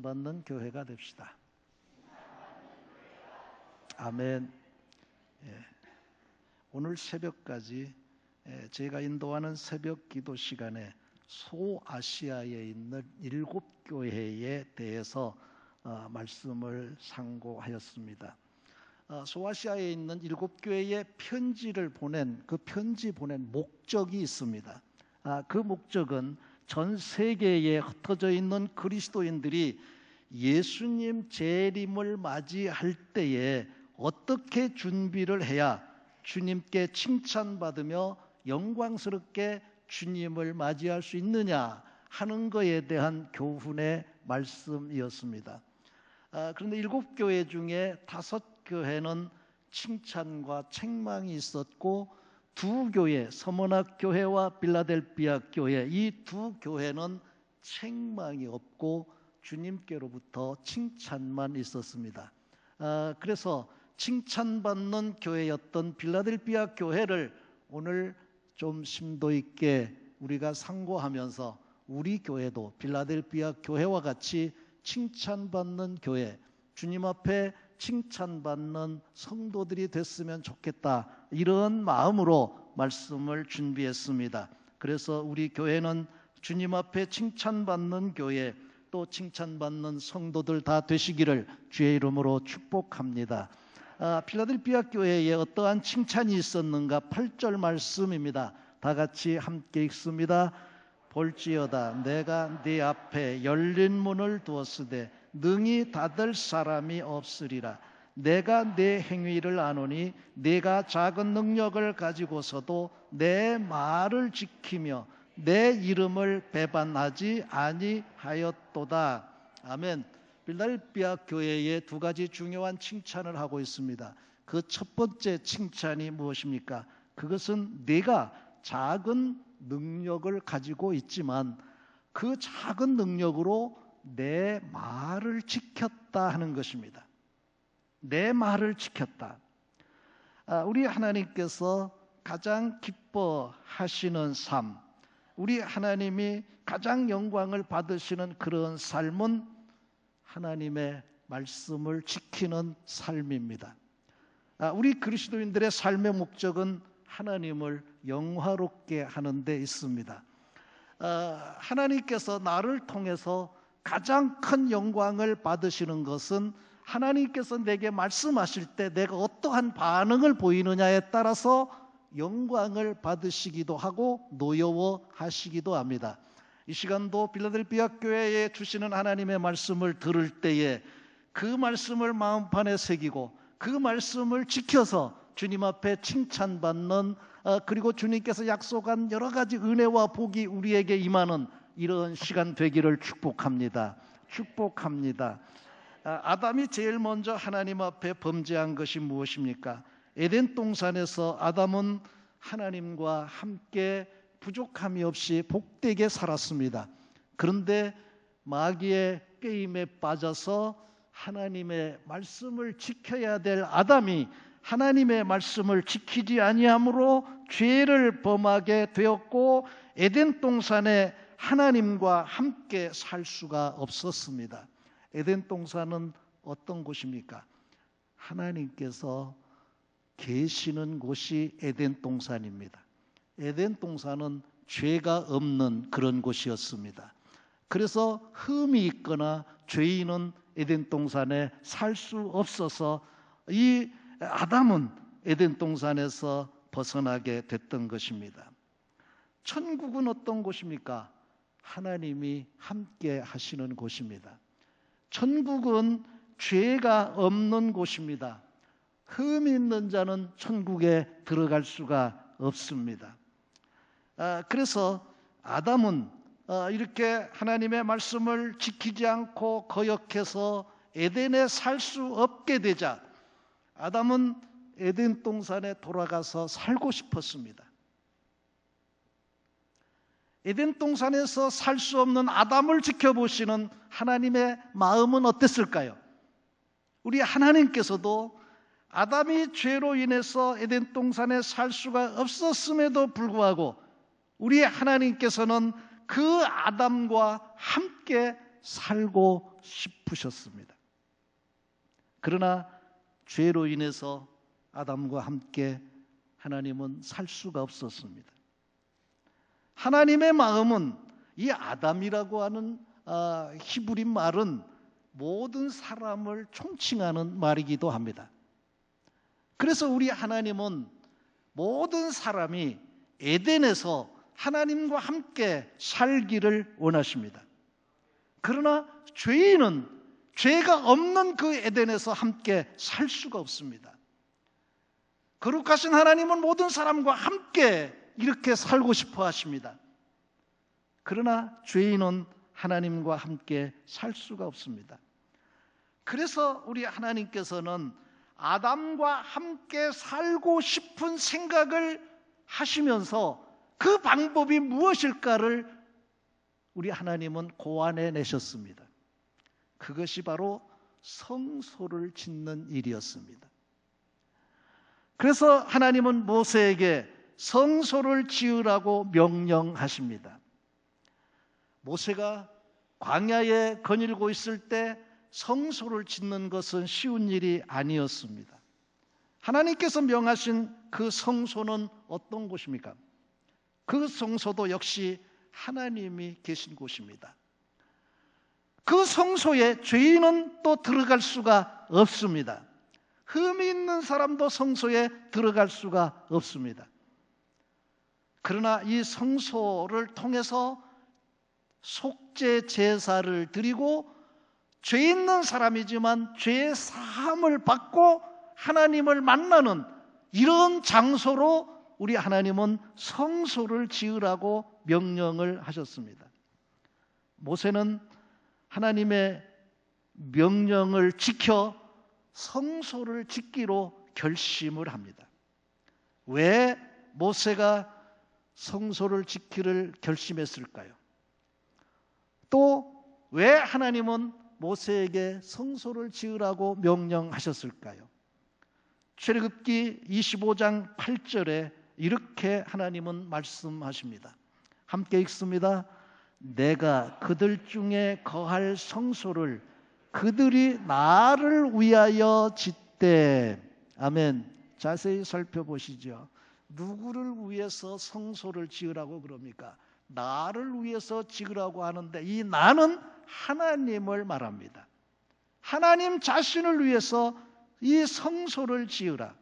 칭찬받는 교회가 됩시다. 아멘. 오늘 새벽까지 제가 인도하는 새벽 기도 시간에 소아시아에 있는 7교회에 대해서 말씀을 상고하였습니다. 소아시아에 있는 7교회에 편지를 보낸 그 편지 보낸 목적이 있습니다. 그 목적은 전 세계에 흩어져 있는 그리스도인들이 예수님 재림을 맞이할 때에 어떻게 준비를 해야 주님께 칭찬받으며 영광스럽게 주님을 맞이할 수 있느냐 하는 것에 대한 교훈의 말씀이었습니다. 그런데 7교회 중에 5교회는 칭찬과 책망이 있었고 2교회, 서머나 교회와 빌라델피아 교회, 이 2교회는 책망이 없고 주님께로부터 칭찬만 있었습니다. 그래서 칭찬받는 교회였던 빌라델피아 교회를 오늘 좀 심도 있게 우리가 상고하면서 우리 교회도 빌라델피아 교회와 같이 칭찬받는 교회, 주님 앞에 칭찬받는 성도들이 됐으면 좋겠다, 이런 마음으로 말씀을 준비했습니다. 그래서 우리 교회는 주님 앞에 칭찬받는 교회, 또 칭찬받는 성도들 다 되시기를 주의 이름으로 축복합니다. 필라델피아 교회에 어떠한 칭찬이 있었는가? 8절 말씀입니다. 다 같이 함께 읽습니다. 볼지어다 내가 네 앞에 열린 문을 두었으되 능히 닫을 사람이 없으리라. 내가 네 행위를 아노니 네가 작은 능력을 가지고서도 내 말을 지키며 내 이름을 배반하지 아니하였도다. 아멘. 필라델피아 교회에 2가지 중요한 칭찬을 하고 있습니다. 그 첫 번째 칭찬이 무엇입니까? 그것은 네가 작은 능력을 가지고 있지만 그 작은 능력으로 내 말을 지켰다 하는 것입니다. 내 말을 지켰다. 우리 하나님께서 가장 기뻐하시는 삶, 우리 하나님이 가장 영광을 받으시는 그런 삶은 하나님의 말씀을 지키는 삶입니다. 우리 그리스도인들의 삶의 목적은 하나님을 영화롭게 하는 데 있습니다. 하나님께서 나를 통해서 가장 큰 영광을 받으시는 것은 하나님께서 내게 말씀하실 때 내가 어떠한 반응을 보이느냐에 따라서 영광을 받으시기도 하고 노여워하시기도 합니다. 이 시간도 필라델피아 교회에 주시는 하나님의 말씀을 들을 때에 그 말씀을 마음판에 새기고 그 말씀을 지켜서 주님 앞에 칭찬받는, 그리고 주님께서 약속한 여러 가지 은혜와 복이 우리에게 임하는 이런 시간 되기를 축복합니다. 축복합니다. 아담이 제일 먼저 하나님 앞에 범죄한 것이 무엇입니까? 에덴 동산에서 아담은 하나님과 함께 부족함이 없이 복되게 살았습니다. 그런데 마귀의 게임에 빠져서 하나님의 말씀을 지켜야 될 아담이 하나님의 말씀을 지키지 아니함으로 죄를 범하게 되었고 에덴 동산에 하나님과 함께 살 수가 없었습니다. 에덴 동산은 어떤 곳입니까? 하나님께서 계시는 곳이 에덴 동산입니다. 에덴 동산은 죄가 없는 그런 곳이었습니다. 그래서 흠이 있거나 죄인은 에덴 동산에 살 수 없어서 이 아담은 에덴 동산에서 벗어나게 됐던 것입니다. 천국은 어떤 곳입니까? 하나님이 함께 하시는 곳입니다. 천국은 죄가 없는 곳입니다. 흠이 있는 자는 천국에 들어갈 수가 없습니다. 그래서 아담은 이렇게 하나님의 말씀을 지키지 않고 거역해서 에덴에 살 수 없게 되자 아담은 에덴 동산에 돌아가서 살고 싶었습니다. 에덴 동산에서 살 수 없는 아담을 지켜보시는 하나님의 마음은 어땠을까요? 우리 하나님께서도 아담이 죄로 인해서 에덴 동산에 살 수가 없었음에도 불구하고 우리 하나님께서는 그 아담과 함께 살고 싶으셨습니다. 그러나 죄로 인해서 아담과 함께 하나님은 살 수가 없었습니다. 하나님의 마음은 이 아담이라고 하는 히브리 말은 모든 사람을 총칭하는 말이기도 합니다. 그래서 우리 하나님은 모든 사람이 에덴에서 하나님과 함께 살기를 원하십니다. 그러나 죄인은 죄가 없는 그 에덴에서 함께 살 수가 없습니다. 거룩하신 하나님은 모든 사람과 함께 이렇게 살고 싶어 하십니다. 그러나 죄인은 하나님과 함께 살 수가 없습니다. 그래서 우리 하나님께서는 아담과 함께 살고 싶은 생각을 하시면서 그 방법이 무엇일까를 우리 하나님은 고안해 내셨습니다. 그것이 바로 성소를 짓는 일이었습니다. 그래서 하나님은 모세에게 성소를 지으라고 명령하십니다. 모세가 광야에 거닐고 있을 때 성소를 짓는 것은 쉬운 일이 아니었습니다. 하나님께서 명하신 그 성소는 어떤 곳입니까? 그 성소도 역시 하나님이 계신 곳입니다. 그 성소에 죄인은 또 들어갈 수가 없습니다. 흠이 있는 사람도 성소에 들어갈 수가 없습니다. 그러나 이 성소를 통해서 속죄 제사를 드리고 죄 있는 사람이지만 죄의 사함을 받고 하나님을 만나는 이런 장소로 우리 하나님은 성소를 지으라고 명령을 하셨습니다. 모세는 하나님의 명령을 지켜 성소를 짓기로 결심을 합니다. 왜 모세가 성소를 짓기를 결심했을까요? 또 왜 하나님은 모세에게 성소를 지으라고 명령하셨을까요? 출애굽기 25장 8절에 이렇게 하나님은 말씀하십니다. 함께 읽습니다. 내가 그들 중에 거할 성소를 그들이 나를 위하여 짓되. 아멘. 자세히 살펴보시죠. 누구를 위해서 성소를 지으라고 그럽니까? 나를 위해서 지으라고 하는데 이 나는 하나님을 말합니다. 하나님 자신을 위해서 이 성소를 지으라.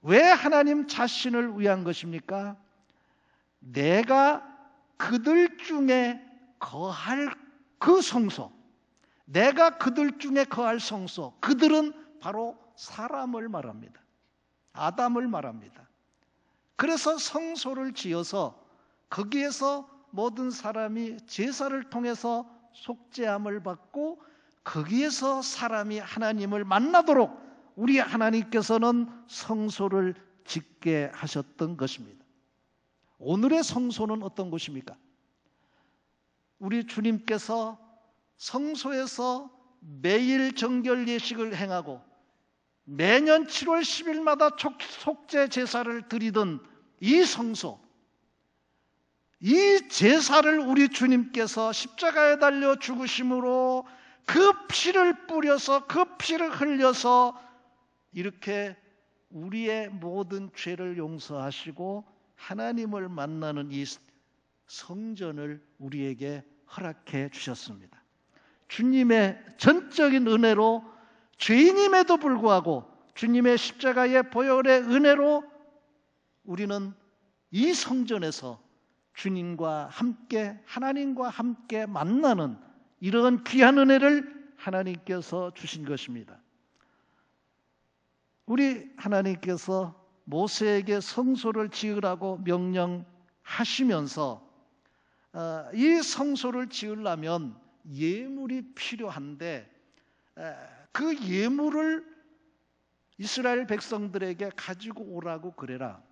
왜 하나님 자신을 위한 것입니까? 내가 그들 중에 거할 그 성소, 내가 그들 중에 거할 성소, 그들은 바로 사람을 말합니다. 아담을 말합니다. 그래서 성소를 지어서 거기에서 모든 사람이 제사를 통해서 속죄함을 받고 거기에서 사람이 하나님을 만나도록 우리 하나님께서는 성소를 짓게 하셨던 것입니다. 오늘의 성소는 어떤 곳입니까? 우리 주님께서 성소에서 매일 정결 예식을 행하고 매년 7월 10일마다 속죄 제사를 드리던 이 성소, 이 제사를 우리 주님께서 십자가에 달려 죽으심으로 그 피를 뿌려서 그 피를 흘려서 이렇게 우리의 모든 죄를 용서하시고 하나님을 만나는 이 성전을 우리에게 허락해 주셨습니다. 주님의 전적인 은혜로 죄인임에도 불구하고 주님의 십자가의 보혈의 은혜로 우리는 이 성전에서 주님과 함께 하나님과 함께 만나는 이런 귀한 은혜를 하나님께서 주신 것입니다. 우리 하나님께서 모세에게 성소를 지으라고 명령하시면서 이 성소를 지으려면 예물이 필요한데 그 예물을 이스라엘 백성들에게 가지고 오라고 그래라.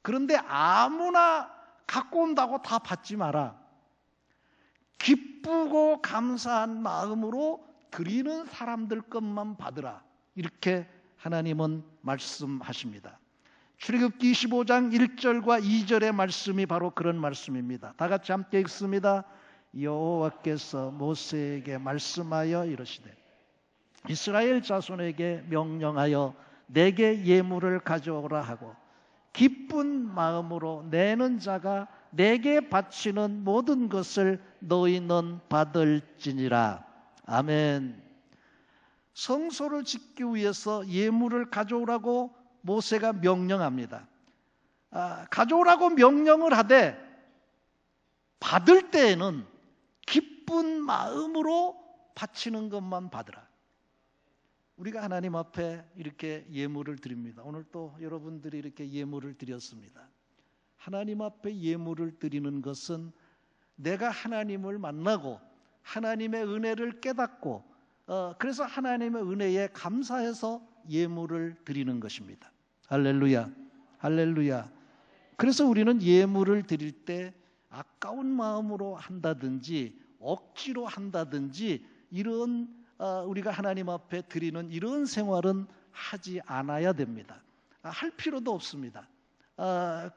그런데 아무나 갖고 온다고 다 받지 마라. 기쁘고 감사한 마음으로 드리는 사람들 것만 받으라. 이렇게 하나님은 말씀하십니다. 출애굽기 25장 1절과 2절의 말씀이 바로 그런 말씀입니다. 다 같이 함께 읽습니다. 여호와께서 모세에게 말씀하여 이르시되 이스라엘 자손에게 명령하여 내게 예물을 가져오라 하고 기쁜 마음으로 내는 자가 내게 바치는 모든 것을 너희는 받을지니라. 아멘. 성소를 짓기 위해서 예물을 가져오라고 모세가 명령합니다. 가져오라고 명령을 하되 받을 때에는 기쁜 마음으로 바치는 것만 받으라. 우리가 하나님 앞에 이렇게 예물을 드립니다. 오늘 또 여러분들이 이렇게 예물을 드렸습니다. 하나님 앞에 예물을 드리는 것은 내가 하나님을 만나고 하나님의 은혜를 깨닫고 그래서 하나님의 은혜에 감사해서 예물을 드리는 것입니다. 할렐루야, 할렐루야. 그래서 우리는 예물을 드릴 때 아까운 마음으로 한다든지 억지로 한다든지 이런 우리가 하나님 앞에 드리는 이런 생활은 하지 않아야 됩니다. 할 필요도 없습니다.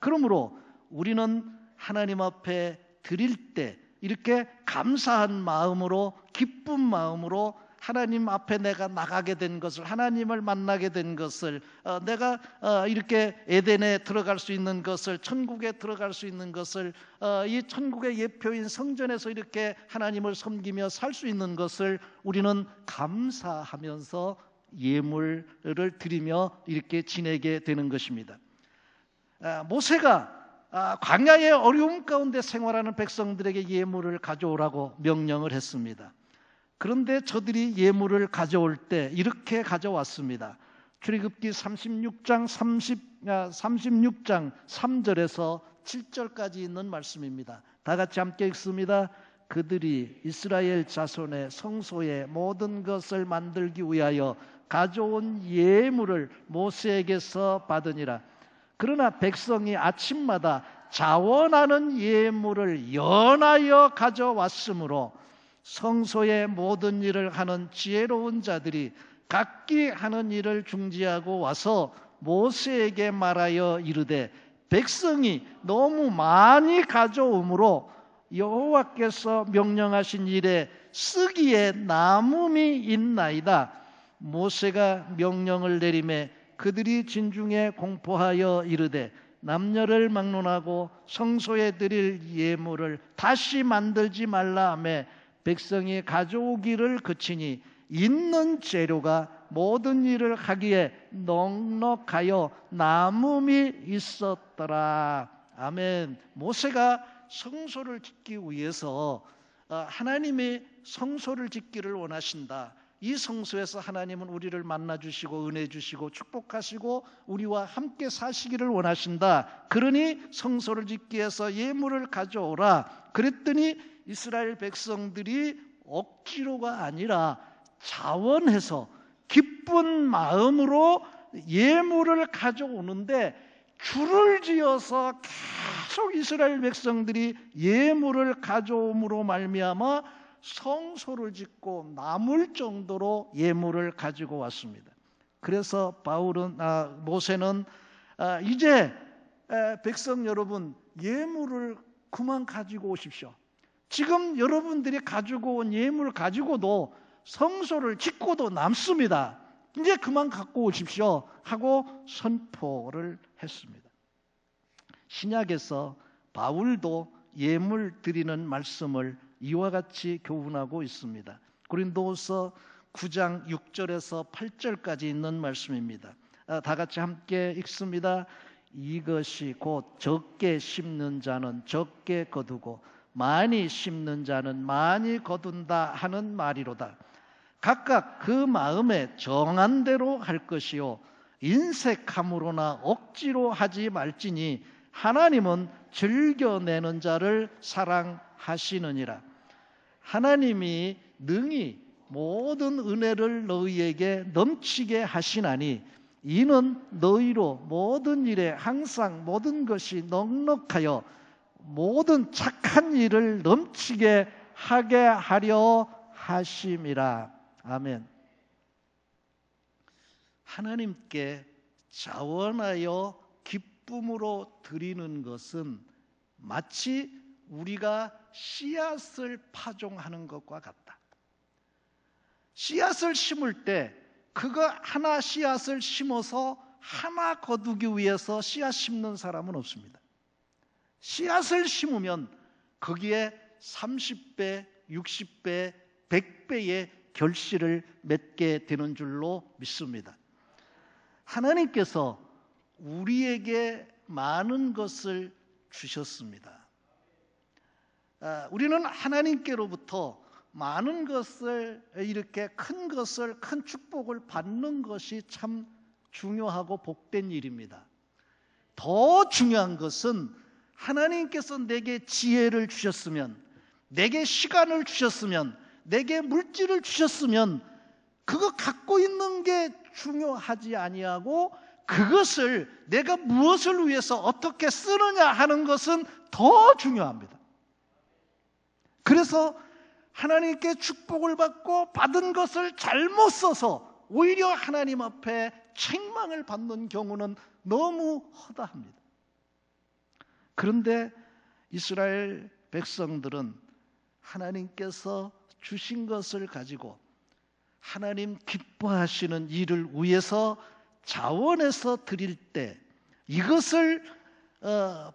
그러므로 우리는 하나님 앞에 드릴 때 이렇게 감사한 마음으로 기쁜 마음으로 하나님 앞에 내가 나가게 된 것을 하나님을 만나게 된 것을 내가 이렇게 에덴에 들어갈 수 있는 것을 천국에 들어갈 수 있는 것을 이 천국의 예표인 성전에서 이렇게 하나님을 섬기며 살 수 있는 것을 우리는 감사하면서 예물을 드리며 이렇게 지내게 되는 것입니다. 모세가 광야의 어려움 가운데 생활하는 백성들에게 예물을 가져오라고 명령을 했습니다. 그런데 저들이 예물을 가져올 때 이렇게 가져왔습니다. 출애굽기 36장 3절에서 7절까지 있는 말씀입니다. 다 같이 함께 읽습니다. 그들이 이스라엘 자손의 성소의 모든 것을 만들기 위하여 가져온 예물을 모세에게서 받으니라. 그러나 백성이 아침마다 자원하는 예물을 연하여 가져왔으므로 성소의 모든 일을 하는 지혜로운 자들이 각기 하는 일을 중지하고 와서 모세에게 말하여 이르되 백성이 너무 많이 가져오므로 여호와께서 명령하신 일에 쓰기에 남음이 있나이다. 모세가 명령을 내리매 그들이 진중에 공포하여 이르되 남녀를 막론하고 성소에 드릴 예물을 다시 만들지 말라 하매 백성이 가져오기를 그치니 있는 재료가 모든 일을 하기에 넉넉하여 남음이 있었더라. 아멘. 모세가 성소를 짓기 위해서 하나님이 성소를 짓기를 원하신다. 이 성소에서 하나님은 우리를 만나주시고 은혜 주시고 축복하시고 우리와 함께 사시기를 원하신다. 그러니 성소를 짓기 위해서 예물을 가져오라. 그랬더니 이스라엘 백성들이 억지로가 아니라 자원해서 기쁜 마음으로 예물을 가져오는데 줄을 지어서 계속 이스라엘 백성들이 예물을 가져옴으로 말미암아 성소를 짓고 남을 정도로 예물을 가지고 왔습니다. 그래서 모세는 이제 백성 여러분 예물을 그만 가지고 오십시오. 지금 여러분들이 가지고 온 예물 가지고도 성소를 짓고도 남습니다. 이제 그만 갖고 오십시오 하고 선포를 했습니다. 신약에서 바울도 예물 드리는 말씀을 이와 같이 교훈하고 있습니다. 고린도후서 9장 6절에서 8절까지 있는 말씀입니다. 다 같이 함께 읽습니다. 이것이 곧 적게 심는 자는 적게 거두고 많이 심는 자는 많이 거둔다 하는 말이로다. 각각 그 마음에 정한 대로 할 것이요 인색함으로나 억지로 하지 말지니 하나님은 즐겨내는 자를 사랑하시느니라. 하나님이 능히 모든 은혜를 너희에게 넘치게 하시나니 이는 너희로 모든 일에 항상 모든 것이 넉넉하여 모든 착한 일을 넘치게 하게 하려 하심이라. 아멘. 하나님께 자원하여 기쁨으로 드리는 것은 마치 우리가 씨앗을 파종하는 것과 같다. 씨앗을 심을 때 그거 하나 씨앗을 심어서 하나 거두기 위해서 씨앗 심는 사람은 없습니다. 씨앗을 심으면 거기에 30배, 60배, 100배의 결실을 맺게 되는 줄로 믿습니다. 하나님께서 우리에게 많은 것을 주셨습니다. 우리는 하나님께로부터 많은 것을, 이렇게 큰 것을, 큰 축복을 받는 것이 참 중요하고 복된 일입니다. 더 중요한 것은 하나님께서 내게 지혜를 주셨으면, 내게 시간을 주셨으면, 내게 물질을 주셨으면 그거 갖고 있는 게 중요하지 아니하고 그것을 내가 무엇을 위해서 어떻게 쓰느냐 하는 것은 더 중요합니다. 그래서 하나님께 축복을 받고 받은 것을 잘못 써서 오히려 하나님 앞에 책망을 받는 경우는 너무 허다합니다. 그런데 이스라엘 백성들은 하나님께서 주신 것을 가지고 하나님 기뻐하시는 일을 위해서 자원해서 드릴 때, 이것을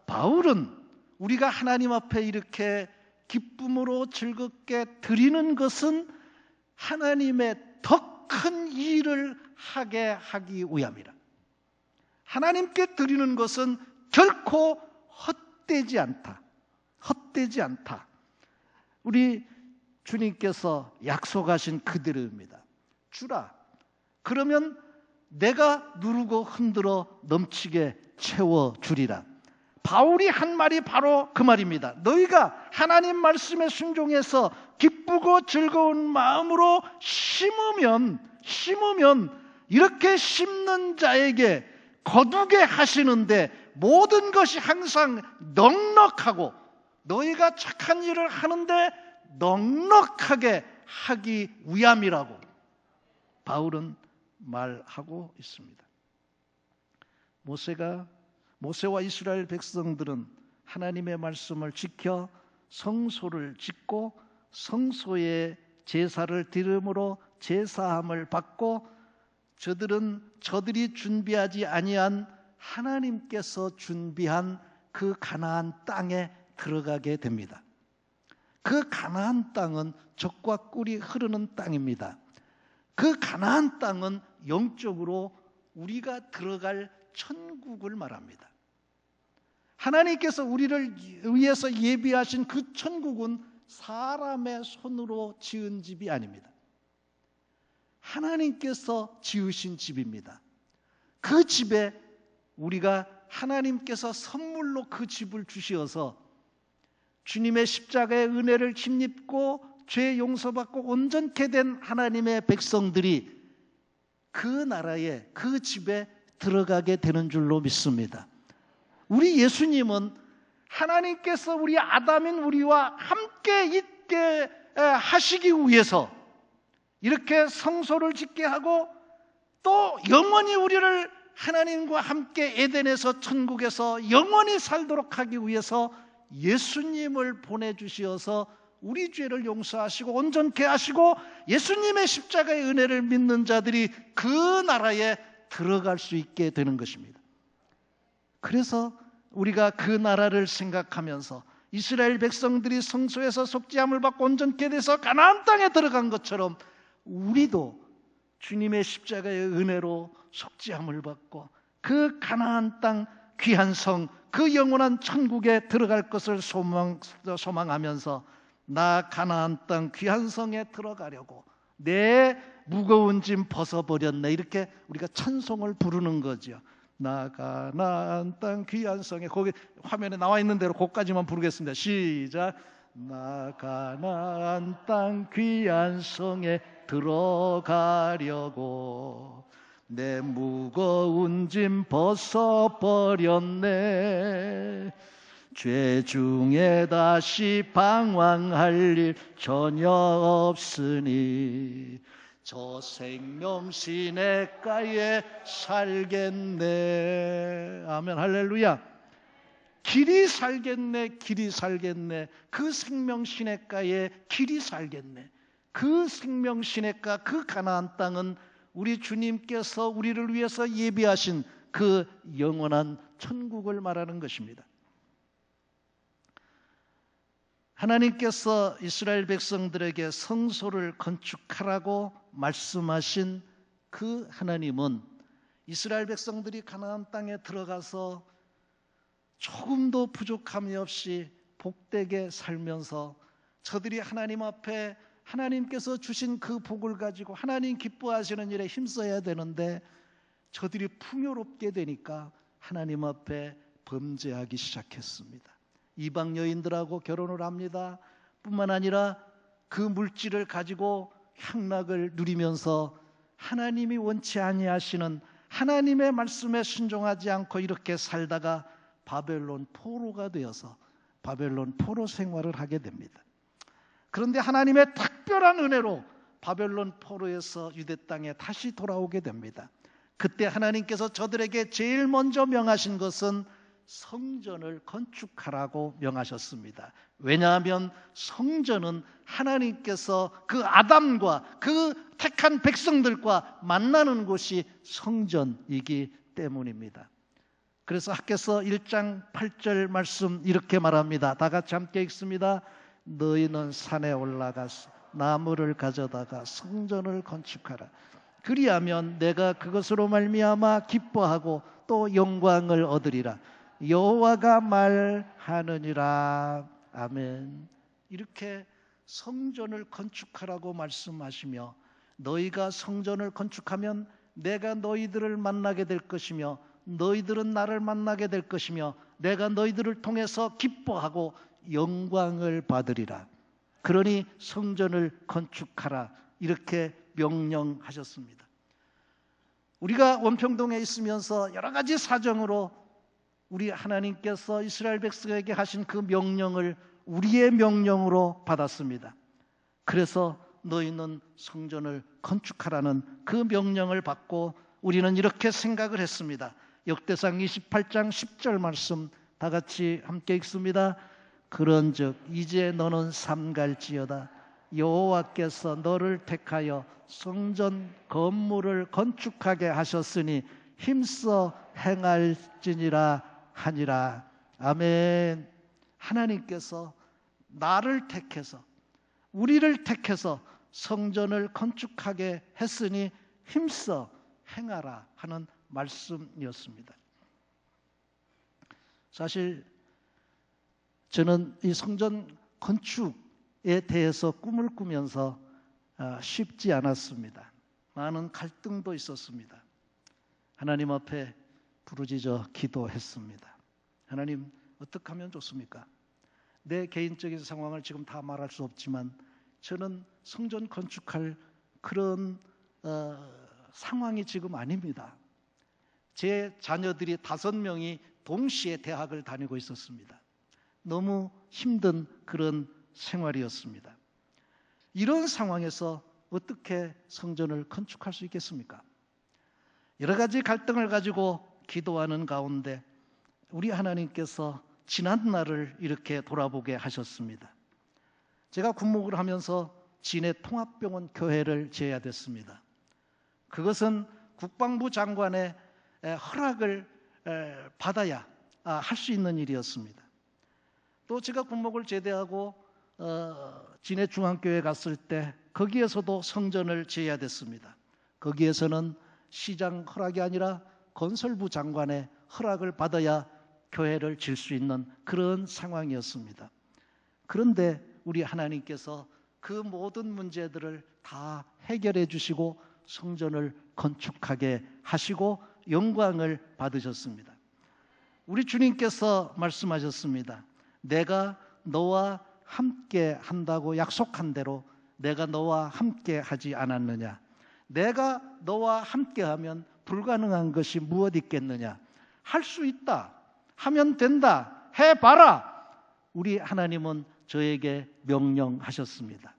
바울은 우리가 하나님 앞에 이렇게 기쁨으로 즐겁게 드리는 것은 하나님의 더 큰 일을 하게 하기 위함이라. 하나님께 드리는 것은 결코 헛되지 않다. 헛되지 않다. 우리 주님께서 약속하신 그대로입니다. 주라. 그러면 내가 누르고 흔들어 넘치게 채워주리라. 바울이 한 말이 바로 그 말입니다. 너희가 하나님 말씀에 순종해서 기쁘고 즐거운 마음으로 심으면 이렇게 심는 자에게 거두게 하시는데 모든 것이 항상 넉넉하고, 너희가 착한 일을 하는데 넉넉하게 하기 위함이라고 바울은 말하고 있습니다. 모세와 이스라엘 백성들은 하나님의 말씀을 지켜 성소를 짓고 성소에 제사를 드림으로 제사함을 받고, 저들이 준비하지 아니한 하나님께서 준비한 그 가나안 땅에 들어가게 됩니다. 그 가나안 땅은 젖과 꿀이 흐르는 땅입니다. 그 가나안 땅은 영적으로 우리가 들어갈 천국을 말합니다. 하나님께서 우리를 위해서 예비하신 그 천국은 사람의 손으로 지은 집이 아닙니다. 하나님께서 지으신 집입니다. 그 집에 우리가 하나님께서 선물로 그 집을 주시어서 주님의 십자가의 은혜를 힘입고 죄 용서받고 온전케 된 하나님의 백성들이 그 나라에, 그 집에 들어가게 되는 줄로 믿습니다. 우리 예수님은 하나님께서 우리 아담인 우리와 함께 있게 하시기 위해서 이렇게 성소를 짓게 하고, 또 영원히 우리를 하나님과 함께 에덴에서, 천국에서 영원히 살도록 하기 위해서 예수님을 보내주시어서 우리 죄를 용서하시고 온전케 하시고, 예수님의 십자가의 은혜를 믿는 자들이 그 나라에 들어갈 수 있게 되는 것입니다. 그래서 우리가 그 나라를 생각하면서 이스라엘 백성들이 성소에서 속죄함을 받고 온전케 돼서 가나안 땅에 들어간 것처럼 우리도 주님의 십자가의 은혜로 속죄함을 받고 그 가나안 땅 귀한 성, 그 영원한 천국에 들어갈 것을 소망하면서 나 가나안 땅 귀한 성에 들어가려고 내 무거운 짐 벗어버렸네, 이렇게 우리가 찬송을 부르는 거죠. 나 가나안 땅 귀한 성에, 거기 화면에 나와 있는 대로 그것까지만 부르겠습니다. 시작. 나 가나안 땅 귀한 성에 들어가려고 내 무거운 짐 벗어버렸네. 죄 중에 다시 방황할 일 전혀 없으니 저 생명 시냇가에 살겠네. 아멘, 할렐루야. 길이 살겠네, 길이 살겠네. 그 생명 시냇가에 길이 살겠네. 그 생명 시냇가, 그 가나안 땅은 우리 주님께서 우리를 위해서 예비하신 그 영원한 천국을 말하는 것입니다. 하나님께서 이스라엘 백성들에게 성소를 건축하라고 말씀하신 그 하나님은 이스라엘 백성들이 가나안 땅에 들어가서 조금도 부족함이 없이 복되게 살면서 저들이 하나님 앞에 하나님께서 주신 그 복을 가지고 하나님 기뻐하시는 일에 힘써야 되는데 저들이 풍요롭게 되니까 하나님 앞에 범죄하기 시작했습니다. 이방 여인들하고 결혼을 합니다. 뿐만 아니라 그 물질을 가지고 향락을 누리면서 하나님이 원치 아니하시는 하나님의 말씀에 순종하지 않고 이렇게 살다가 바벨론 포로가 되어서 바벨론 포로 생활을 하게 됩니다. 그런데 하나님의 특별한 은혜로 바벨론 포로에서 유대 땅에 다시 돌아오게 됩니다. 그때 하나님께서 저들에게 제일 먼저 명하신 것은 성전을 건축하라고 명하셨습니다. 왜냐하면 성전은 하나님께서 그 아담과 그 택한 백성들과 만나는 곳이 성전이기 때문입니다. 그래서 학개서 1장 8절 말씀 이렇게 말합니다. 다 같이 함께 읽습니다. 너희는 산에 올라가서 나무를 가져다가 성전을 건축하라. 그리하면 내가 그것으로 말미암아 기뻐하고 또 영광을 얻으리라. 여호와가 말하느니라. 아멘. 이렇게 성전을 건축하라고 말씀하시며 너희가 성전을 건축하면 내가 너희들을 만나게 될 것이며 너희들은 나를 만나게 될 것이며 내가 너희들을 통해서 기뻐하고 영광을 받으리라. 그러니 성전을 건축하라. 이렇게 명령하셨습니다. 우리가 원평동에 있으면서 여러 가지 사정으로 우리 하나님께서 이스라엘 백성에게 하신 그 명령을 우리의 명령으로 받았습니다. 그래서 너희는 성전을 건축하라는 그 명령을 받고 우리는 이렇게 생각을 했습니다. 역대상 28장 10절 말씀 다 같이 함께 읽습니다. 그런즉 이제 너는 삼갈지어다. 여호와께서 너를 택하여 성전 건물을 건축하게 하셨으니 힘써 행할지니라 하니라. 아멘. 하나님께서 나를 택해서 우리를 택해서 성전을 건축하게 했으니 힘써 행하라 하는 말씀이었습니다. 사실 저는 이 성전 건축에 대해서 꿈을 꾸면서 쉽지 않았습니다. 많은 갈등도 있었습니다. 하나님 앞에 부르짖어 기도했습니다. 하나님, 어떻게 하면 좋습니까? 내 개인적인 상황을 지금 다 말할 수 없지만 저는 성전 건축할 그런 상황이 지금 아닙니다. 제 자녀들이 5명이 동시에 대학을 다니고 있었습니다. 너무 힘든 그런 생활이었습니다. 이런 상황에서 어떻게 성전을 건축할 수 있겠습니까? 여러 가지 갈등을 가지고 기도하는 가운데 우리 하나님께서 지난 날을 이렇게 돌아보게 하셨습니다. 제가 군목을 하면서 진해 통합병원 교회를 지어야 됐습니다. 그것은 국방부 장관의 허락을 받아야 할 수 있는 일이었습니다. 또 제가 군목을 제대하고 진해 중앙교회 갔을 때 거기에서도 성전을 지어야 됐습니다. 거기에서는 시장 허락이 아니라 건설부 장관의 허락을 받아야 교회를 질 수 있는 그런 상황이었습니다. 그런데 우리 하나님께서 그 모든 문제들을 다 해결해 주시고 성전을 건축하게 하시고 영광을 받으셨습니다. 우리 주님께서 말씀하셨습니다. 내가 너와 함께 한다고 약속한 대로 내가 너와 함께 하지 않았느냐? 내가 너와 함께 하면 불가능한 것이 무엇 있겠느냐? 할 수 있다. 하면 된다. 해봐라. 우리 하나님은 저에게 명령하셨습니다.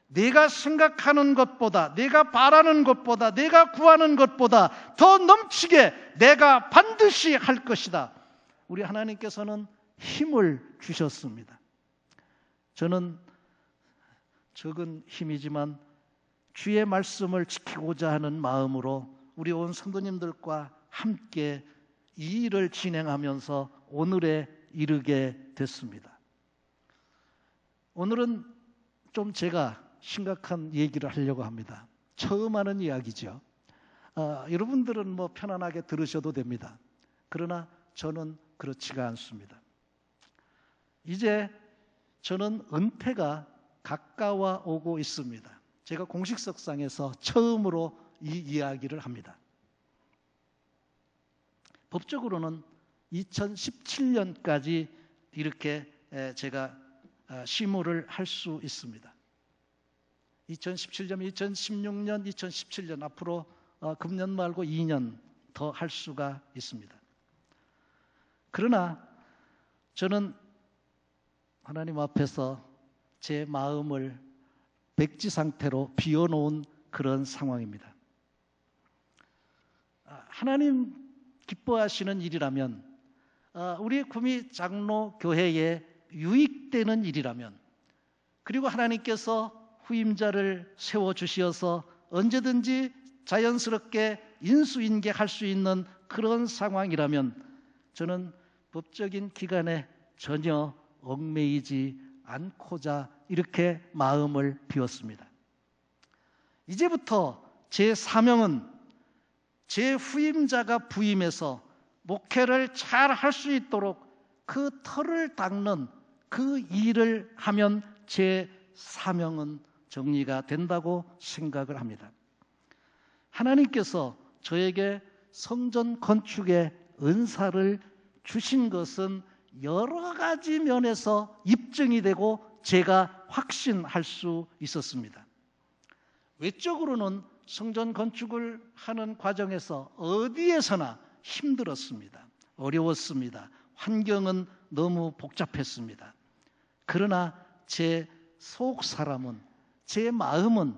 내가 생각하는 것보다, 내가 바라는 것보다, 내가 구하는 것보다 더 넘치게 내가 반드시 할 것이다. 우리 하나님께서는 힘을 주셨습니다. 저는 적은 힘이지만 주의 말씀을 지키고자 하는 마음으로 우리 온 성도님들과 함께 이 일을 진행하면서 오늘에 이르게 됐습니다. 오늘은 좀 제가 심각한 얘기를 하려고 합니다. 처음 하는 이야기죠. 여러분들은 뭐 편안하게 들으셔도 됩니다. 그러나 저는 그렇지가 않습니다. 이제 저는 은퇴가 가까워 오고 있습니다. 제가 공식석상에서 처음으로 이 이야기를 합니다. 법적으로는 2017년까지 이렇게 제가 시무를 할 수 있습니다. 2017년, 2016년, 2017년 앞으로 금년 말고 2년 더 할 수가 있습니다. 그러나 저는 하나님 앞에서 제 마음을 백지 상태로 비워놓은 그런 상황입니다. 하나님 기뻐하시는 일이라면, 우리 구미 장로 교회에 유익되는 일이라면, 그리고 하나님께서 후임자를 세워주시어서 언제든지 자연스럽게 인수인계할 수 있는 그런 상황이라면 저는 법적인 기간에 전혀 얽매이지 않고자 이렇게 마음을 비웠습니다. 이제부터 제 사명은 제 후임자가 부임해서 목회를 잘 할 수 있도록 그 터를 닦는 그 일을 하면 제 사명은 정리가 된다고 생각을 합니다. 하나님께서 저에게 성전 건축의 은사를 주신 것은 여러 가지 면에서 입증이 되고 제가 확신할 수 있었습니다. 외적으로는 성전 건축을 하는 과정에서 어디에서나 힘들었습니다. 어려웠습니다. 환경은 너무 복잡했습니다. 그러나 제 속 사람은, 제 마음은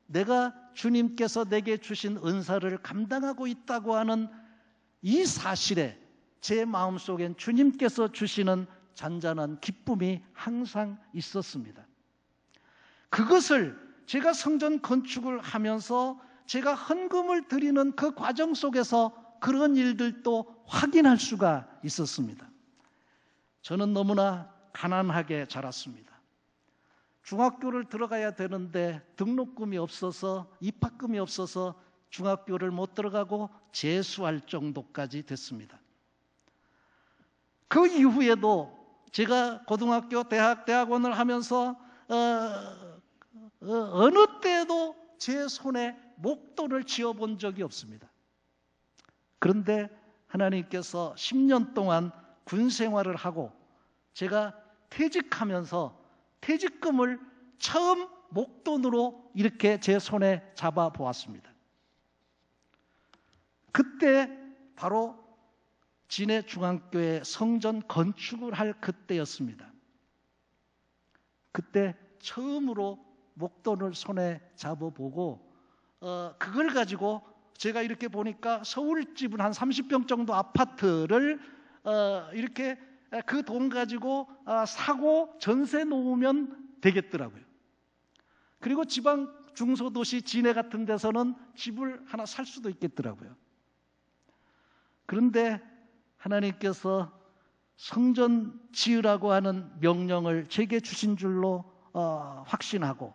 내가 주님께서 내게 주신 은사를 감당하고 있다고 하는 이 사실에 제 마음속엔 주님께서 주시는 잔잔한 기쁨이 항상 있었습니다. 그것을 제가 성전 건축을 하면서 제가 헌금을 드리는 그 과정 속에서 그런 일들도 확인할 수가 있었습니다. 저는 너무나 가난하게 자랐습니다. 중학교를 들어가야 되는데 등록금이 없어서, 입학금이 없어서 중학교를 못 들어가고 재수할 정도까지 됐습니다. 그 이후에도 제가 고등학교, 대학원을 하면서 어느 때에도 제 손에 목돈을 쥐어본 적이 없습니다. 그런데 하나님께서 10년 동안 군 생활을 하고 제가 퇴직하면서 퇴직금을 처음 목돈으로 이렇게 제 손에 잡아 보았습니다. 그때 바로 진해 중앙교회 성전 건축을 할 그때였습니다. 그때 처음으로 목돈을 손에 잡아보고 그걸 가지고 제가 이렇게 보니까 서울집은 한 30평 정도 아파트를 이렇게 그 돈 가지고 사고 전세 놓으면 되겠더라고요. 그리고 지방 중소도시 진해 같은 데서는 집을 하나 살 수도 있겠더라고요. 그런데 하나님께서 성전 지으라고 하는 명령을 제게 주신 줄로 확신하고,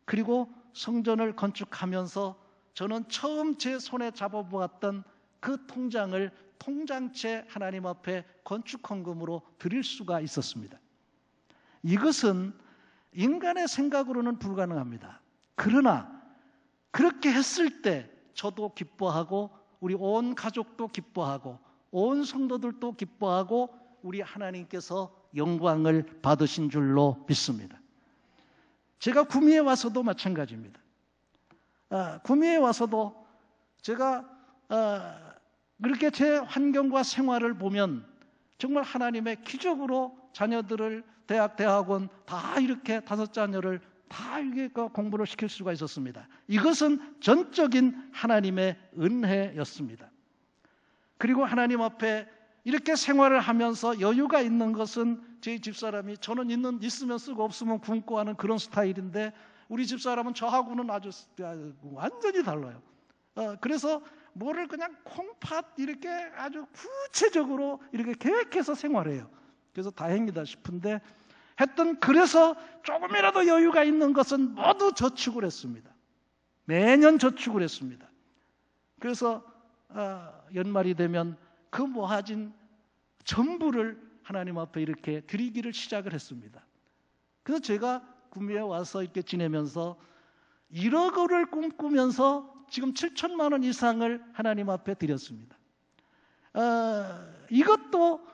그리고 성전을 건축하면서 저는 처음 제 손에 잡아보았던 그 통장을 통장채 하나님 앞에 건축헌금으로 드릴 수가 있었습니다. 이것은 인간의 생각으로는 불가능합니다. 그러나 그렇게 했을 때 저도 기뻐하고 우리 온 가족도 기뻐하고 온 성도들도 기뻐하고 우리 하나님께서 영광을 받으신 줄로 믿습니다. 제가 구미에 와서도 마찬가지입니다. 구미에 와서도 제가 그렇게 제 환경과 생활을 보면 정말 하나님의 기적으로 자녀들을 대학원 다 이렇게 5자녀를 다 이렇게 공부를 시킬 수가 있었습니다. 이것은 전적인 하나님의 은혜였습니다. 그리고 하나님 앞에 이렇게 생활을 하면서 여유가 있는 것은 저희 집사람이 저는 있으면 쓰고 없으면 굶고 하는 그런 스타일인데 우리 집사람은 저하고는 아주 완전히 달라요. 그래서 뭐를 그냥 콩팥 이렇게 아주 구체적으로 이렇게 계획해서 생활해요. 그래서 다행이다 싶은데 하여튼 그래서 조금이라도 여유가 있는 것은 모두 저축을 했습니다. 매년 저축을 했습니다. 그래서 연말이 되면 그 모아진 전부를 하나님 앞에 이렇게 드리기를 시작을 했습니다. 그래서 제가 구미에 와서 이렇게 지내면서 1억을 꿈꾸면서 지금 7천만 원 이상을 하나님 앞에 드렸습니다. 이것도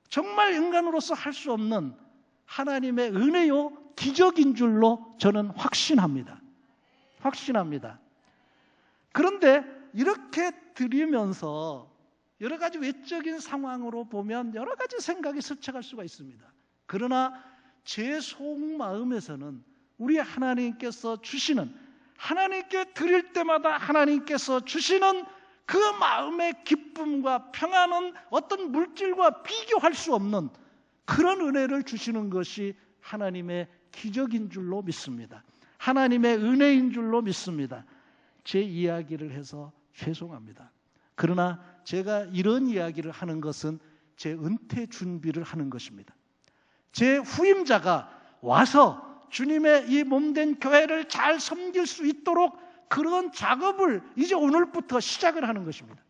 정말 인간으로서 할 수 없는 하나님의 은혜요 기적인 줄로 저는 확신합니다. 그런데 이렇게 드리면서 여러 가지 외적인 상황으로 보면 여러 가지 생각이 스쳐갈 수가 있습니다. 그러나 제 속마음에서는 우리 하나님께서 주시는, 하나님께 드릴 때마다 하나님께서 주시는 그 마음의 기쁨과 평안은 어떤 물질과 비교할 수 없는 그런 은혜를 주시는 것이 하나님의 기적인 줄로 믿습니다. 하나님의 은혜인 줄로 믿습니다. 제 이야기를 해서 죄송합니다. 그러나 제가 이런 이야기를 하는 것은 제 은퇴 준비를 하는 것입니다. 제 후임자가 와서 주님의 이 몸된 교회를 잘 섬길 수 있도록 그런 작업을 이제 오늘부터 시작을 하는 것입니다.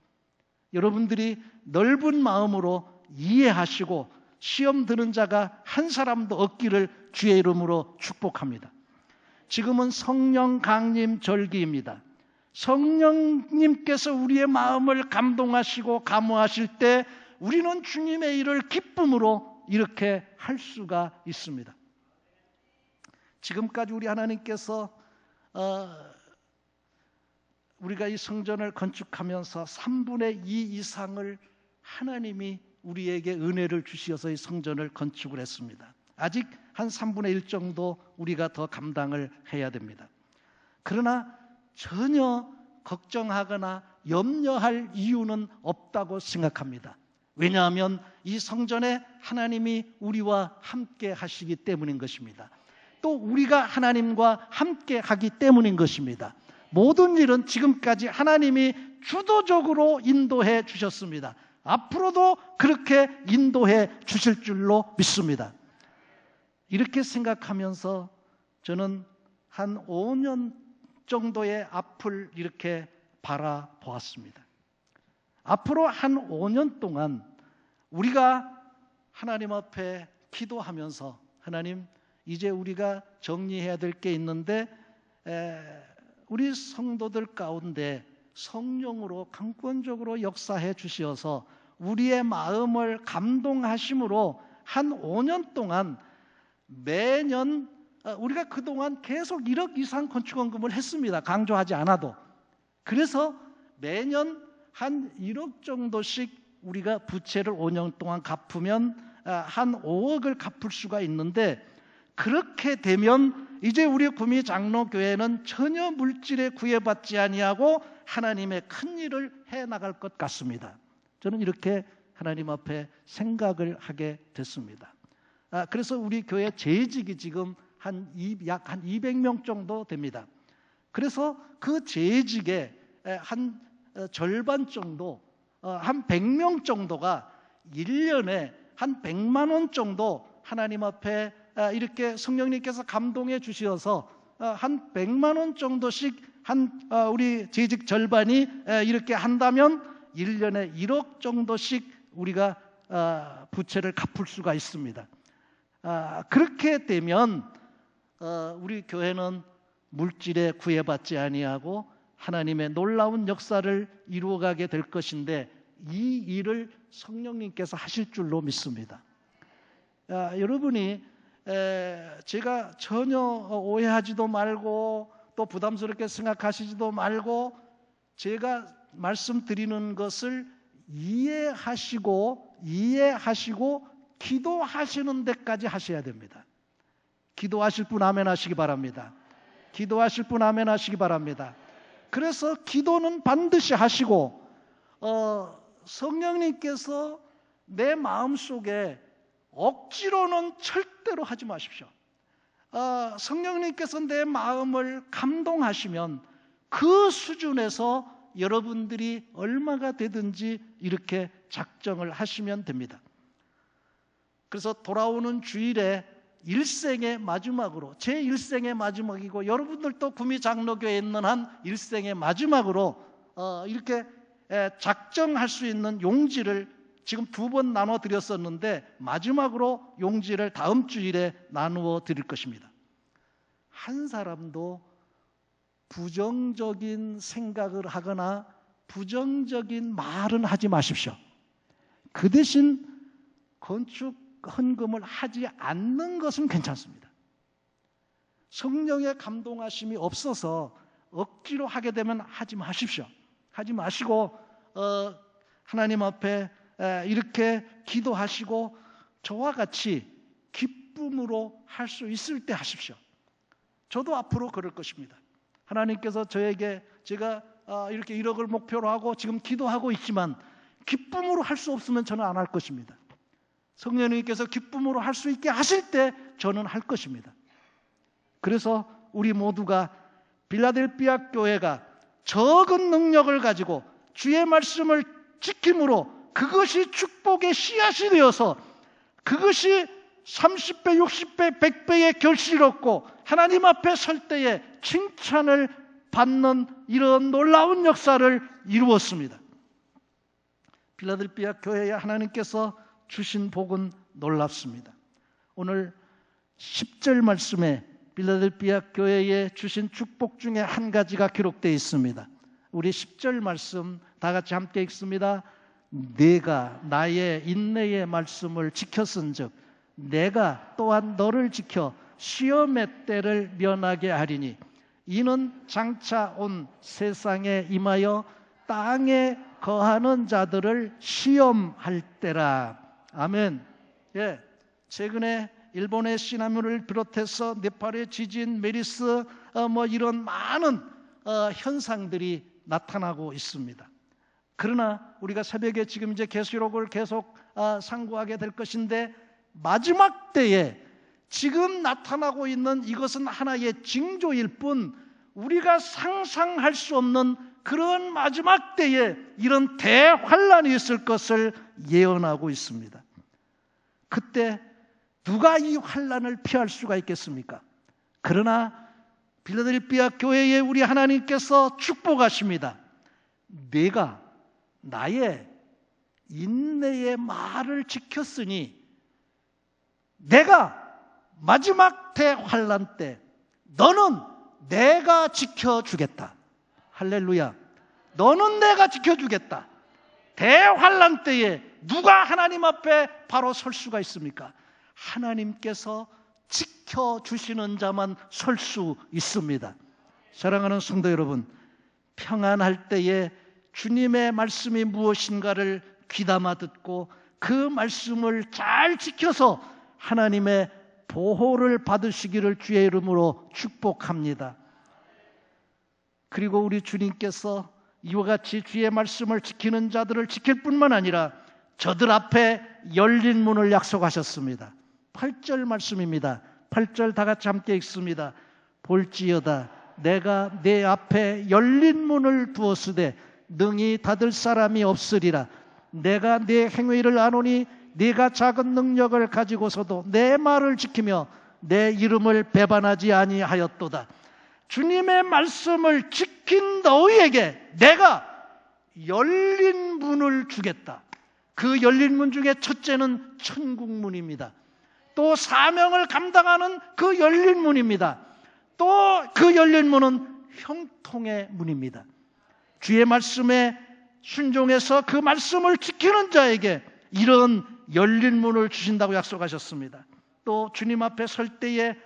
여러분들이 넓은 마음으로 이해하시고 시험 드는 자가 한 사람도 없기를 주의 이름으로 축복합니다. 지금은 성령 강림 절기입니다. 성령님께서 우리의 마음을 감동하시고 감화하실 때 우리는 주님의 일을 기쁨으로 이렇게 할 수가 있습니다. 지금까지 우리 하나님께서 우리가 이 성전을 건축하면서 3분의 2 이상을 하나님이 우리에게 은혜를 주시어서 이 성전을 건축을 했습니다. 아직 한 3분의 1 정도 우리가 더 감당을 해야 됩니다. 그러나 전혀 걱정하거나 염려할 이유는 없다고 생각합니다. 왜냐하면 이 성전에 하나님이 우리와 함께 하시기 때문인 것입니다. 또 우리가 하나님과 함께 하기 때문인 것입니다. 모든 일은 지금까지 하나님이 주도적으로 인도해 주셨습니다. 앞으로도 그렇게 인도해 주실 줄로 믿습니다. 이렇게 생각하면서 저는 한 5년 정도의 앞을 이렇게 바라보았습니다. 앞으로 한 5년 동안 우리가 하나님 앞에 기도하면서 하나님 이제 우리가 정리해야 될 게 있는데 우리 성도들 가운데 성령으로 강권적으로 역사해 주시어서 우리의 마음을 감동하심으로 한 5년 동안 매년 우리가 그동안 계속 1억 이상 건축원금을 했습니다. 강조하지 않아도. 그래서 매년 한 1억 정도씩 우리가 부채를 5년 동안 갚으면 한 5억을 갚을 수가 있는데 그렇게 되면 이제 우리 구미 장로교회는 전혀 물질에 구애받지 아니하고 하나님의 큰 일을 해나갈 것 같습니다. 저는 이렇게 하나님 앞에 생각을 하게 됐습니다. 그래서 우리 교회 재직이 지금 약 200명 정도 됩니다. 그래서 그 재직의 한 절반 정도, 한 100명 정도가 1년에 한 100만 원 정도 하나님 앞에 이렇게 성령님께서 감동해 주셔서 한 100만 원 정도씩 우리 재직 절반이 이렇게 한다면 1년에 1억 정도씩 우리가 부채를 갚을 수가 있습니다. 그렇게 되면 우리 교회는 물질에 구애받지 아니하고 하나님의 놀라운 역사를 이루어가게 될 것인데 이 일을 성령님께서 하실 줄로 믿습니다. 여러분이 제가 전혀 오해하지도 말고 또 부담스럽게 생각하시지도 말고 제가 말씀드리는 것을 이해하시고 기도하시는 데까지 하셔야 됩니다. 기도하실 분 아멘 하시기 바랍니다. 기도하실 분 아멘 하시기 바랍니다. 그래서 기도는 반드시 하시고 성령님께서 내 마음속에 억지로는 절대로 하지 마십시오. 성령님께서 내 마음을 감동하시면 그 수준에서 여러분들이 얼마가 되든지 이렇게 작정을 하시면 됩니다. 그래서 돌아오는 주일에 일생의 마지막으로, 제 일생의 마지막이고 여러분들도 구미 장로교에 있는 한 일생의 마지막으로 이렇게 작정할 수 있는 용지를 지금 2번 나눠 드렸었는데 마지막으로 용지를 다음 주일에 나누어 드릴 것입니다. 한 사람도 부정적인 생각을 하거나 부정적인 말은 하지 마십시오. 그 대신 건축 헌금을 하지 않는 것은 괜찮습니다. 성령의 감동하심이 없어서 억지로 하게 되면 하지 마십시오. 하지 마시고 하나님 앞에 이렇게 기도하시고 저와 같이 기쁨으로 할 수 있을 때 하십시오. 저도 앞으로 그럴 것입니다. 하나님께서 저에게 제가 이렇게 1억을 목표로 하고 지금 기도하고 있지만 기쁨으로 할 수 없으면 저는 안 할 것입니다. 성령님께서 기쁨으로 할 수 있게 하실 때 저는 할 것입니다. 그래서 우리 모두가 빌라델피아 교회가 적은 능력을 가지고 주의 말씀을 지킴으로 그것이 축복의 씨앗이 되어서 그것이 30배, 60배, 100배의 결실을 얻고 하나님 앞에 설 때에 칭찬을 받는 이런 놀라운 역사를 이루었습니다. 빌라델피아 교회에 하나님께서 주신 복은 놀랍습니다. 오늘 10절 말씀에 빌라델피아 교회에 주신 축복 중에 한 가지가 기록되어 있습니다. 우리 10절 말씀 다 같이 함께 읽습니다. 내가 나의 인내의 말씀을 지켰은즉 내가 또한 너를 지켜 시험의 때를 면하게 하리니 이는 장차 온 세상에 임하여 땅에 거하는 자들을 시험할 때라. 아멘. 예, 최근에 일본의 시나미를 비롯해서 네팔의 지진, 메리스 이런 많은 현상들이 나타나고 있습니다. 그러나 우리가 새벽에 지금 이제 계시록을 계속 상고하게 될 것인데 마지막 때에 지금 나타나고 있는 이것은 하나의 징조일 뿐 우리가 상상할 수 없는 그런 마지막 때에 이런 대환란이 있을 것을 예언하고 있습니다. 그때 누가 이 환란을 피할 수가 있겠습니까? 그러나 빌라델피아 교회에 우리 하나님께서 축복하십니다. 내가 나의 인내의 말을 지켰으니 내가 마지막 대환란 때 너는 내가 지켜주겠다. 할렐루야. 너는 내가 지켜주겠다. 대환란 때에 누가 하나님 앞에 바로 설 수가 있습니까? 하나님께서 지켜주시는 자만 설 수 있습니다. 사랑하는 성도 여러분, 평안할 때에 주님의 말씀이 무엇인가를 귀담아 듣고 그 말씀을 잘 지켜서 하나님의 보호를 받으시기를 주의 이름으로 축복합니다. 그리고 우리 주님께서 이와 같이 주의 말씀을 지키는 자들을 지킬 뿐만 아니라 저들 앞에 열린 문을 약속하셨습니다. 8절 말씀입니다. 8절 다 같이 함께 읽습니다. 볼지어다 내가 내 앞에 열린 문을 두었으되 능히 닫을 사람이 없으리라. 내가 네 행위를 아노니 네가 작은 능력을 가지고서도 내 말을 지키며 내 이름을 배반하지 아니하였도다. 주님의 말씀을 지킨 너희에게 내가 열린 문을 주겠다. 그 열린 문 중에 첫째는 천국문입니다. 또 사명을 감당하는 그 열린 문입니다. 또 그 열린 문은 형통의 문입니다. 주의 말씀에 순종해서 그 말씀을 지키는 자에게 이런 열린 문을 주신다고 약속하셨습니다. 또 주님 앞에 설 때에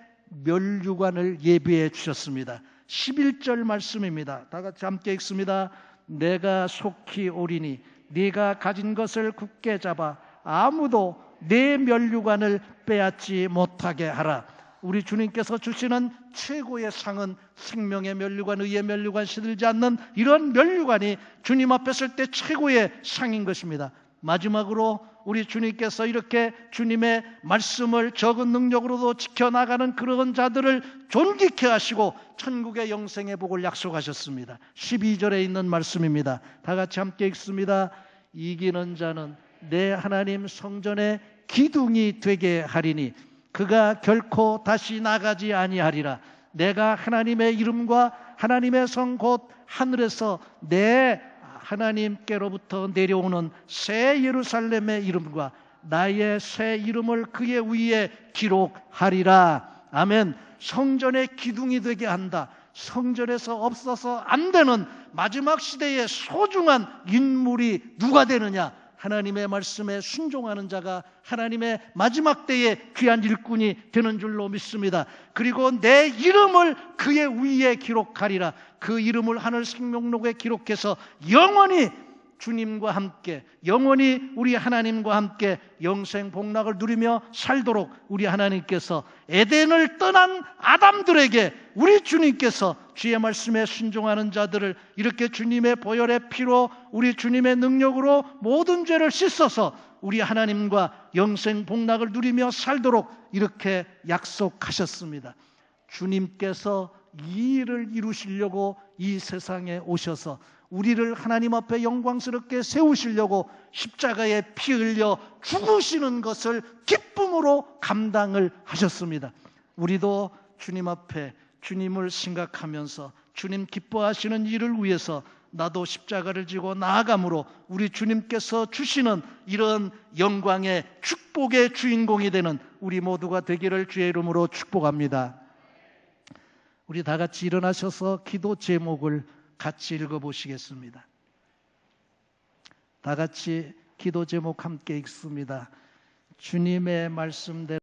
면류관을 예비해 주셨습니다. 11절 말씀입니다. 다 같이 함께 읽습니다. 내가 속히 오리니 네가 가진 것을 굳게 잡아 아무도 내 면류관을 빼앗지 못하게 하라. 우리 주님께서 주시는 최고의 상은 생명의 면류관, 의의 면류관, 시들지 않는 이런 면류관이 주님 앞에 설 때 최고의 상인 것입니다. 마지막으로 우리 주님께서 이렇게 주님의 말씀을 적은 능력으로도 지켜나가는 그런 자들을 존귀케 하시고 천국의 영생의 복을 약속하셨습니다. 12절에 있는 말씀입니다. 다 같이 함께 읽습니다. 이기는 자는 내 하나님 성전의 기둥이 되게 하리니 그가 결코 다시 나가지 아니하리라. 내가 하나님의 이름과 하나님의 성 곧 하늘에서 내 하나님께로부터 내려오는 새 예루살렘의 이름과 나의 새 이름을 그의 위에 기록하리라. 아멘. 성전의 기둥이 되게 한다. 성전에서 없어서 안 되는 마지막 시대의 소중한 인물이 누가 되느냐? 하나님의 말씀에 순종하는 자가 하나님의 마지막 때의 귀한 일꾼이 되는 줄로 믿습니다. 그리고 내 이름을 그의 위에 기록하리라. 그 이름을 하늘 생명록에 기록해서 영원히 주님과 함께, 영원히 우리 하나님과 함께 영생 복락을 누리며 살도록 우리 하나님께서 에덴을 떠난 아담들에게 우리 주님께서 주의 말씀에 순종하는 자들을 이렇게 주님의 보혈의 피로 우리 주님의 능력으로 모든 죄를 씻어서 우리 하나님과 영생 복락을 누리며 살도록 이렇게 약속하셨습니다. 주님께서 이 일을 이루시려고 이 세상에 오셔서 우리를 하나님 앞에 영광스럽게 세우시려고 십자가에 피 흘려 죽으시는 것을 기쁨으로 감당을 하셨습니다. 우리도 주님 앞에 주님을 생각하면서 주님 기뻐하시는 일을 위해서 나도 십자가를 지고 나아감으로 우리 주님께서 주시는 이런 영광의 축복의 주인공이 되는 우리 모두가 되기를 주의 이름으로 축복합니다. 우리 다 같이 일어나셔서 기도 제목을 같이 읽어보시겠습니다. 다 같이 기도 제목 함께 읽습니다. 주님의 말씀대로